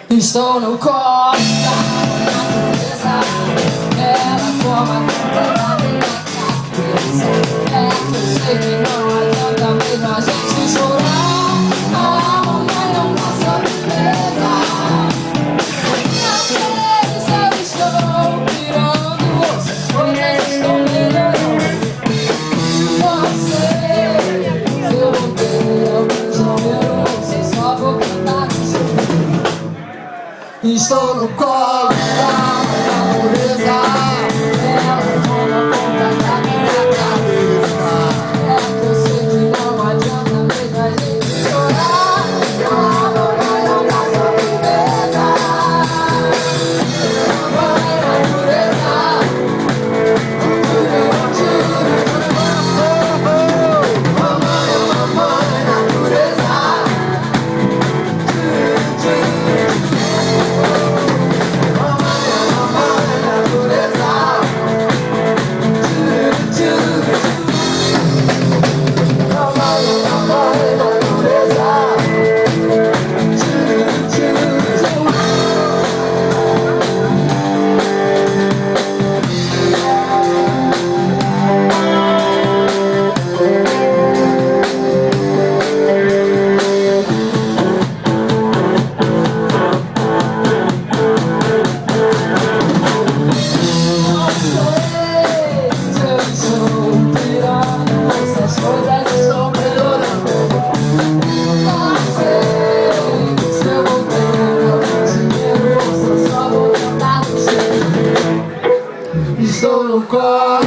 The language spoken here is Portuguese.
Estou no colo da natureza, ela toma conta da minha cabeça. É que eu sei que não adianta mesmo a gente chorar. A mamãe não dá sobremesa. Não sei se eu estou pirando ou se as coisas estão melhorando. Não sei se eu vou ter algum dinheiro ou se só vou cantar no show. Estou no colo da natureza, ela toma conta da minha cabeça. É que eu sei que não adianta mesmo a gente chorar. A mamãe não dá sobremesa. Mamãe, natureza. Mamãe, natureza. Estou no colo